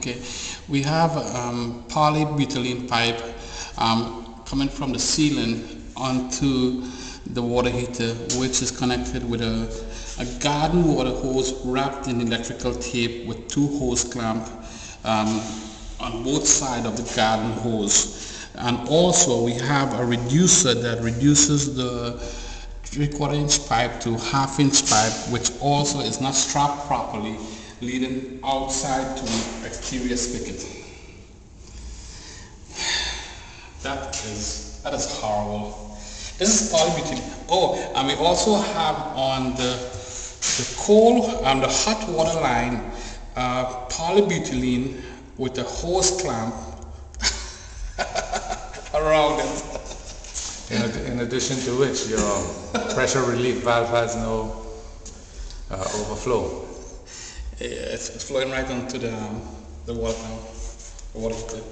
Okay, we have polybutylene pipe coming from the ceiling onto the water heater, which is connected with a garden water hose wrapped in electrical tape with two hose clamps on both sides of the garden hose. And also we have a reducer that reduces the 3/4 inch pipe to 1/2 inch pipe, which also is not strapped properly, leading outside to the exterior spigot. That is horrible. This is polybutylene. Oh, and we also have on the the hot water line, polybutylene with a hose clamp around it. In addition to which, your pressure relief valve has no overflow. Yeah, it's flowing right onto the water heater.